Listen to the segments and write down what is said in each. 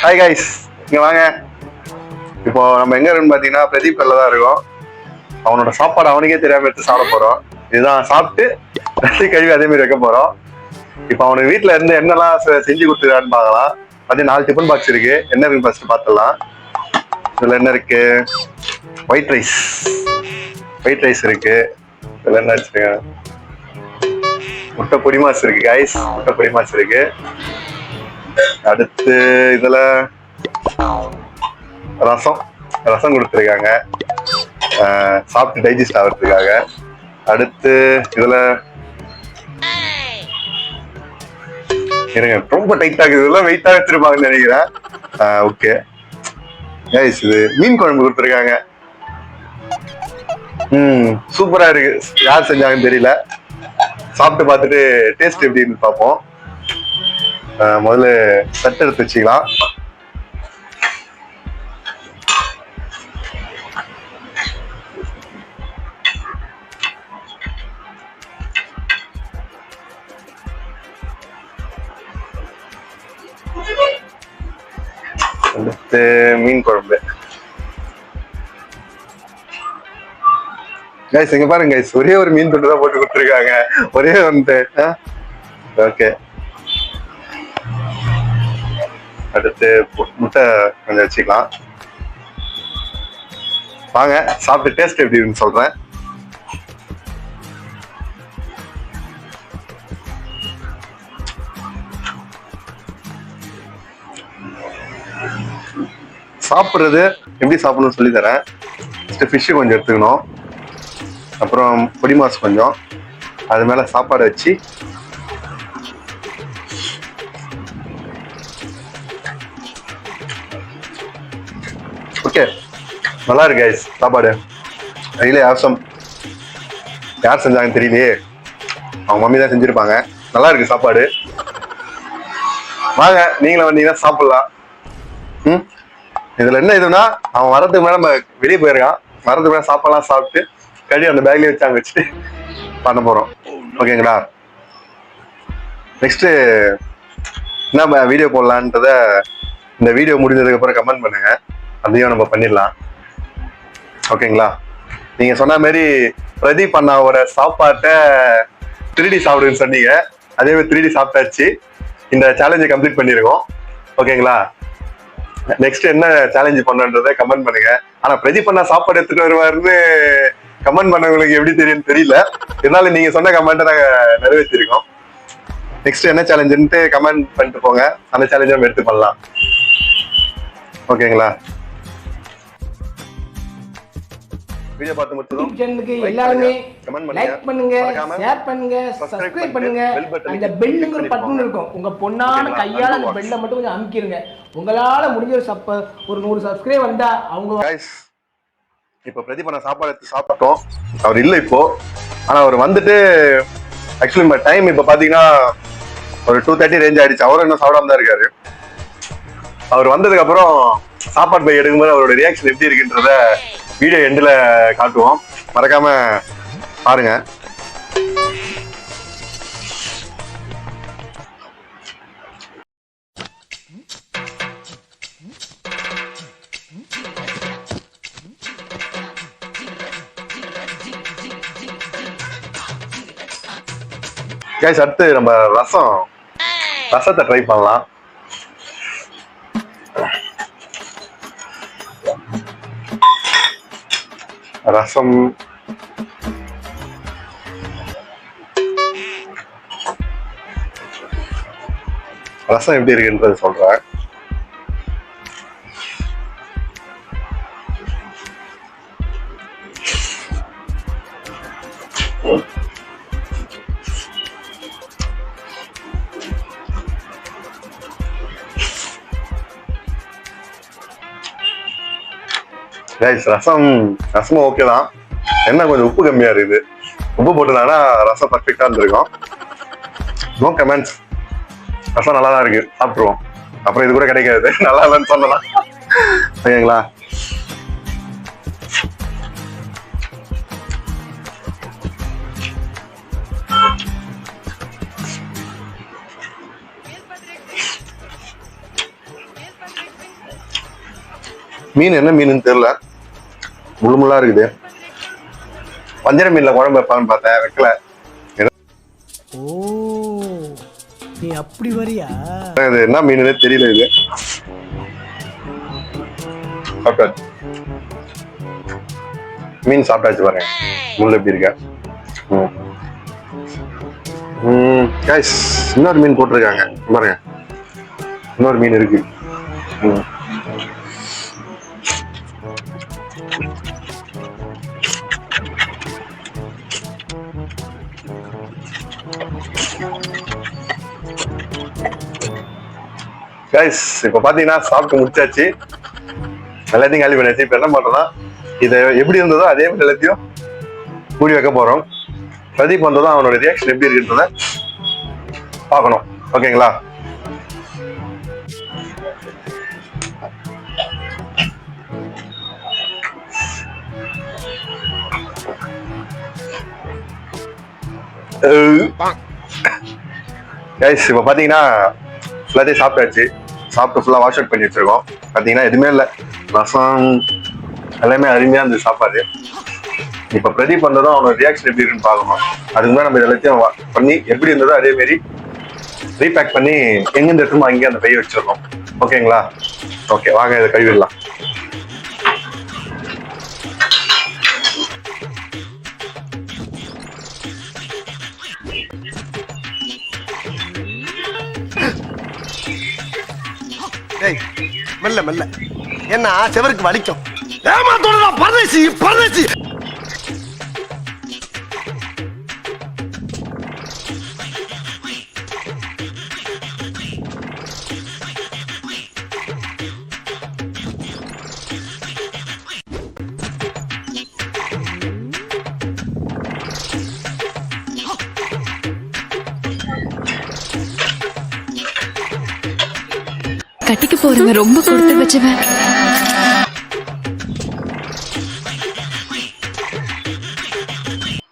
Hi guys, இங்க வாங்க. இப்போ நம்ம எங்க இருக்குன்னு பாத்தீங்கன்னா பிரதீப் கல்ல தான் இருக்கோம். அவனோட சாப்பாடு அவனுக்கே தெரியாம எடுத்து சாப்பிட போறோம். இதுதான் சாப்பிட்டு ரசி கழுவி அதே மாதிரி வைக்க போறோம். இப்போ அவனுக்கு வீட்டுல இருந்து என்னெல்லாம் செஞ்சு கொடுத்துருக்கான்னு பார்க்கலாம். அது 4 டிஃபன் பாக்ஸ் இருக்கு. என்ன இருக்கு ஃபர்ஸ்ட் பார்த்துடலாம். இதுல என்ன இருக்கு? ஒயிட் ரைஸ் இருக்கு. இதுல என்ன வச்சிருக்கேன்? முட்டை பொடி மாஸ் இருக்கு கைஸ். முட்டை பொடி மாஸ் இருக்கு. அடுத்து இதுல ரசம் கொடுத்துருக்காங்க, சாப்பிட்டு டைஜஸ்ட் ஆகிறதுக்காக. அடுத்து இதுல இருங்க, ரொம்ப டைட்டா இருக்குது. இதெல்லாம் வெயிட்டா வச்சிருப்பாங்கன்னு நினைக்கிறேன். ஓகே கைஸ், இது மீன் குழம்பு கொடுத்துருக்காங்க. சூப்பரா இருக்கு. யார் செஞ்சாங்கன்னு தெரியல. சாப்பிட்டு பார்த்துட்டு டேஸ்ட் எப்படின்னு பார்ப்போம். முதல்ல தட்டு எடுத்து வச்சுக்கலாம். அடுத்து மீன் குழம்பு. கைஸ் இங்க பாருங்க கைஸ், ஒரே ஒரு மீன் துண்டு தான் போட்டு கொடுத்துருக்காங்க. ஒரே வந்து ஓகே. அடுத்து முட்டை கொஞ்சம் வச்சுக்கலாம். வாங்க சாப்பிட்டு டேஸ்ட் எப்படி இருக்குன்னு சொல்றேன். சாப்பிட்றது எப்படி சாப்பிடணும்னு சொல்லி தரேன். ஃபர்ஸ்ட் ஃபிஷ்ஷு கொஞ்சம் எடுத்துக்கணும், அப்புறம் பொடி மாஸ் கொஞ்சம், அது மேலே சாப்பாடு வச்சு ஓகே. நல்லா இருக்கு கைஸ் சாப்பாடு. Really awesome. யார் செஞ்சாங்கன்னு தெரியலையே, அவங்க மம்மி தான் செஞ்சிருப்பாங்க. நல்லா இருக்கு சாப்பாடு. வாங்க நீங்களும் வந்தீங்கன்னா சாப்பிடலாம். இதுல என்ன இதுன்னா, அவன் வரதுக்கு மேல நம்ம வெளியே போயிருக்கான். வரதுக்கு மேல சாப்பாடுலாம் சாப்பிட்டு கழுவி அந்த பேக்லயே வச்சு அங்க வச்சுட்டு பண்ண போறோம். ஓகேங்களா? நெக்ஸ்ட் என்ன வீடியோ போடலான்றத இந்த வீடியோ முடிஞ்சதுக்கு அப்புறம் கமெண்ட் பண்ணுங்க. அதையும் நம்ம பண்ணிடலாம். ஓகேங்களா? நீங்க சொன்ன மாதிரி பிரதீப் அண்ணாவோட சாப்பாட்டை 3D சாப்பிடுன்னு சொன்னீங்க. அதே மாதிரி 3D சாப்பிட்டாச்சு. இந்த சேலஞ்சை கம்ப்ளீட் பண்ணிருக்கோம். ஓகேங்களா? நெக்ஸ்ட் என்ன சேலஞ்ச் பண்ணன்றத கமெண்ட் பண்ணுங்க. ஆனா பிரதீப் அண்ணா சாப்பாடு எடுத்துட்டு வருவாருன்னு கமெண்ட் பண்ணவங்களுக்கு எப்படி தெரியும்னு தெரியல. இருந்தாலும் நீங்க சொன்ன கமெண்ட்டை நாங்க நிறைவேற்றிருக்கோம். நெக்ஸ்ட் என்ன சேலஞ்சுன்ட்டு கமெண்ட் பண்ணிட்டு போங்க. அந்த சேலஞ்சை நம்ம எடுத்து பண்ணலாம். ஓகேங்களா? வீடியோ பார்த்து முடிச்சதும் சேனலுக்கு எல்லாரும் லைக் பண்ணுங்க, ஷேர் பண்ணுங்க, சப்ஸ்கிரைப் பண்ணுங்க. அந்த பெல்லுங்கிற பட்டன் இருக்கும், உங்க பொண்ணான கையால அந்த பெல்லை மட்டும் கொஞ்சம் அமுக்கிருங்க. உங்களால முடிஞ்ச ஒரு 100 சப்ஸ்கிரைப் வந்தா அவங்க. गाइस இப்போ பிரதீப் அண்ணா சாப்பாடு எடுத்து சாப்பிட்டோம். அவர் இல்லை இப்போ, ஆனா அவர் வந்துட்டு ஆக்சுவலி நம்ம டைம் இப்போ பாத்தீங்கன்னா ஒரு 2:30 ரேஞ்ச் ஆயிடுச்சு. அவரும் இன்னும் சாப்பிடாம தான் இருக்காரு. அவர் வந்ததுக்கு அப்புறம் சாப்பாடு பை எடுக்கும்போது அவரோட ரியாக்ஷன் எப்படி இருக்குன்றத வீடியோ எண்டில் காட்டுவோம். மறக்காம பாருங்க. கைஸ் அடுத்து நம்ம ரசத்தை ட்ரை பண்ணலாம். ரசம் எப்படி இருக்குன்றது சொல்றேன். ரசமும் ஓகே தான். என்ன கொஞ்சம் உப்பு கம்மியா இருக்குது. உப்பு போட்டுனானா ரசம் பர்ஃபெக்டா இருந்திருக்கும். No comments. ரசம் நல்லா தான் இருக்கு, சாப்பிட்டுருவோம். அப்புறம் இது கூட கிடைக்காது நல்லா இல்லைன்னு சொல்லலாம். ஓகேங்களா? மீன் என்ன மீனுன்னு தெரியல, முள்ளு முள்ளா இருக்குது. வஞ்சர மீன்ல குழம்பு வைப்பான்னு பார்த்தேன், வைக்கல. ஓ நீ அப்படி வரியா? இது என்ன மீனுன்னு தெரியல. இது சாப்பிட்டாச்சு, மீன் சாப்பிட்டாச்சு பாருங்க, முள்ளு எப்படி இருக்க. கைஸ் இன்னொரு மீன் போட்டிருக்காங்க பாருங்க, இன்னொரு மீன் இருக்கு. கைஸ் இப்ப பாத்தீங்கன்னா சாப்பிட்டு முடிச்சாச்சு, எல்லாத்தையும் காலி பண்ணியாச்சு. இப்ப என்ன பண்றோம்னா, இதை எப்படி இருந்ததோ அதே மாதிரி எல்லாத்தையும் மூடி வைக்க போறோம். பிரதீப் வந்ததும் அவனோட ரியாக்ஷன் எப்படி இருக்குன்றத பார்க்கணும். ஓகேங்களா? கைஸ் இப்ப பாத்தீங்கன்னா ஃபுல்லாத்தையும் சாப்பிட்டாச்சு. சாப்பிட்டு ஃபுல்லா வாஷ் அவுட் பண்ணி வச்சிருக்கோம். பாத்தீங்கன்னா எதுவுமே இல்லை, ரசம் எல்லாமே அருமையா இருந்தது சாப்பாடு. இப்ப பிரதீப் வந்ததும் அவனோட ரியாக்ஷன் எப்படி இருக்குன்னு பார்க்கணும். அதுக்கு தான் நம்ம எல்லாத்தையும் பண்ணி எப்படி இருந்ததோ அதே மாதிரி ரீபேக் பண்ணி எங்கிருந்து எடுத்துமோ அங்கேயே அந்த பைய வச்சிடணும். ஓகேங்களா? ஓகே வாங்க இதை கழுவிடலாம். மெல்ல மெல்ல என்ன செவருக்கு வலிக்கும். ஏமாத்தோட பரதேசி பரதேசி. கட்டிக்கு போறவன் ரொம்ப கொடுத்து வச்சவன்.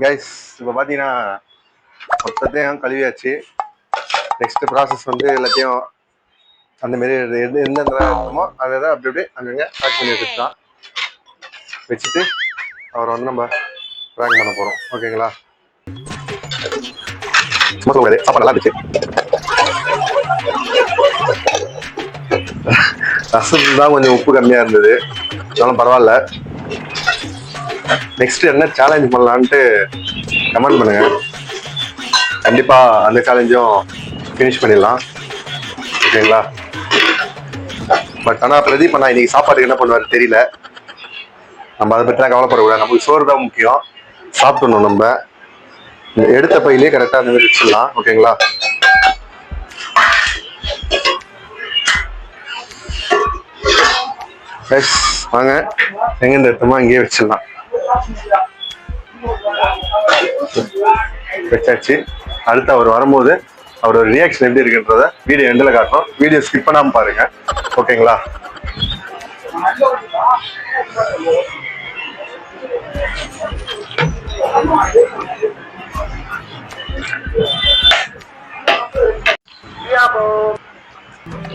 கைஸ் இப்போ பார்த்தீங்கன்னா மொத்தத்தையும் கழுவியாச்சு. நெக்ஸ்ட் ப்ராசஸ் வந்து எல்லாத்தையும் அந்த மாரி எந்தெந்த இருக்குமோ அதை தான் அப்படி அப்படியே அங்கங்கே பேக் பண்ணி வச்சுக்கலாம். வச்சுட்டு அவரை வந்து நம்ம ப்ராங்க் பண்ண போகிறோம். ஓகேங்களா? சும்மா சொல்ல முடியாது, சாப்பாடு நல்லா இருந்துச்சு. ரசத்துக்கு தான் கொஞ்சம் உப்பு கம்மியாக இருந்தது, அதனால பரவாயில்ல. நெக்ஸ்ட் என்ன சேலஞ்ச் பண்ணலான்ட்டு கமெண்ட் பண்ணுங்க. கண்டிப்பா அந்த சேலஞ்சும் ஃபினிஷ் பண்ணிடலாம். ஓகேங்களா? பட் ஆனால் பிரதீப் அண்ணா இன்னைக்கு சாப்பாட்டுக்கு என்ன பண்ணுவாரு தெரியல. நம்ம அதை பற்றிலாம் கவலைப்படக்கூடாது, நமக்கு சோறு தான் முக்கியம். சாப்பிடணும். நம்ம எடுத்த பையிலே கரெக்டாக அந்த மாதிரி வச்சிடலாம். ஓகேங்களா? வாங்க எங்கேருந்து எடுத்தோமோ அங்கேயே வச்சிடலாம். வச்சாச்சு. அடுத்து அவர் வரும்போது அவரோட ரியாக்ஷன் எப்படி இருக்குன்றத வீடியோ எண்டில் காட்டும். வீடியோ ஸ்கிப் பண்ணாம பாருங்க. ஓகேங்களா?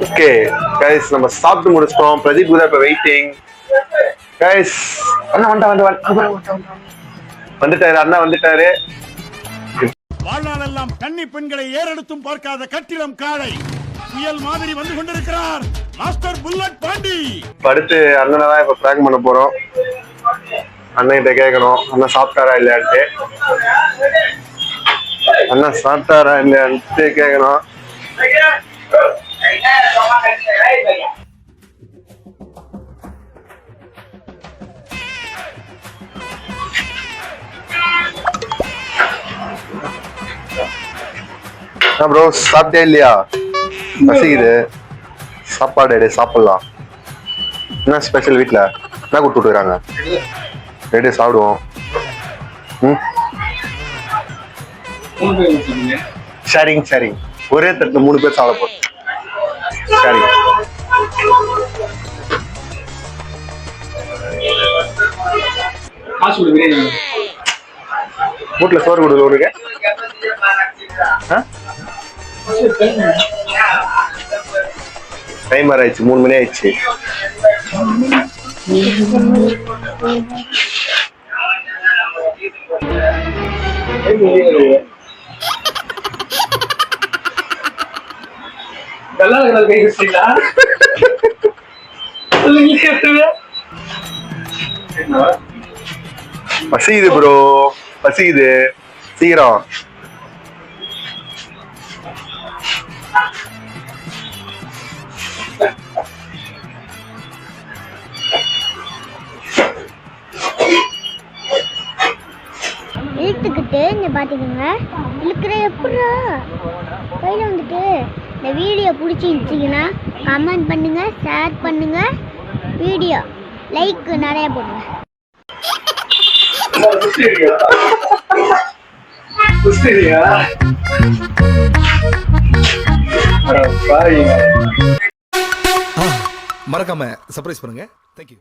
ஓகே கைஸ் நம்ம சாப்பிட்டு முடிச்சிட்டோம். பிரதீப் கூட இப்ப வெயிட்டிங். கைஸ் அண்ணா வந்துட்டாரு, அண்ணா வந்துட்டாரு. வாழ்நாளெல்லாம் கன்னி பெண்களை ஏறெடுத்தும் பார்க்காத கட்டிடம் காளை புயல் மாதிரி வந்து கொண்டிருக்கிறார் மாஸ்டர் புல்லட் பாண்டி. அடுத்து அண்ணனை தான் இப்ப பிராங்க் பண்ண போறோம். அண்ணன் கிட்ட கேட்கணும் அண்ணன் சாப்பிட்டாரா இல்லையான்ட்டு. அண்ணன் சாப்பிட்டாரா இல்லையான்ட்டு கேட்கணும். ப்ரோ சாப்பிட்டே இல்லையா? பசிக்குது, சாப்பாடு எடு சாப்பிடலாம். என்ன ஸ்பெஷல் வீட்டில் என்ன கொடுத்து விட்டுருக்காங்க? ரெடி சாப்பிடுவோம். Sharing sharing. ஒரே தட்டு 3 பேர் சாப்பிட போறோம். ஷேரிங். வீட்டில் சோறு கொடுக்க விடுங்க. டைம் ஆயிடுச்சு, 3 மணி ஆயிடுச்சு. பசிக்குது ப்ரோ, பசிக்குது, சீக்கிரம். இழுத்துக்கிட்டு இங்க பாத்துக்கோங்க, இழுக்கிற எப்படா கையில வந்துட்டு. இந்த வீடியோ பிடிச்சிருந்துச்சிங்கன்னா கமெண்ட் பண்ணுங்க, ஷேர் பண்ணுங்க, வீடியோ லைக் நிறைய போடுங்க. மறக்காம சர்ப்ரைஸ் பண்ணுங்க. தேங்க்யூ.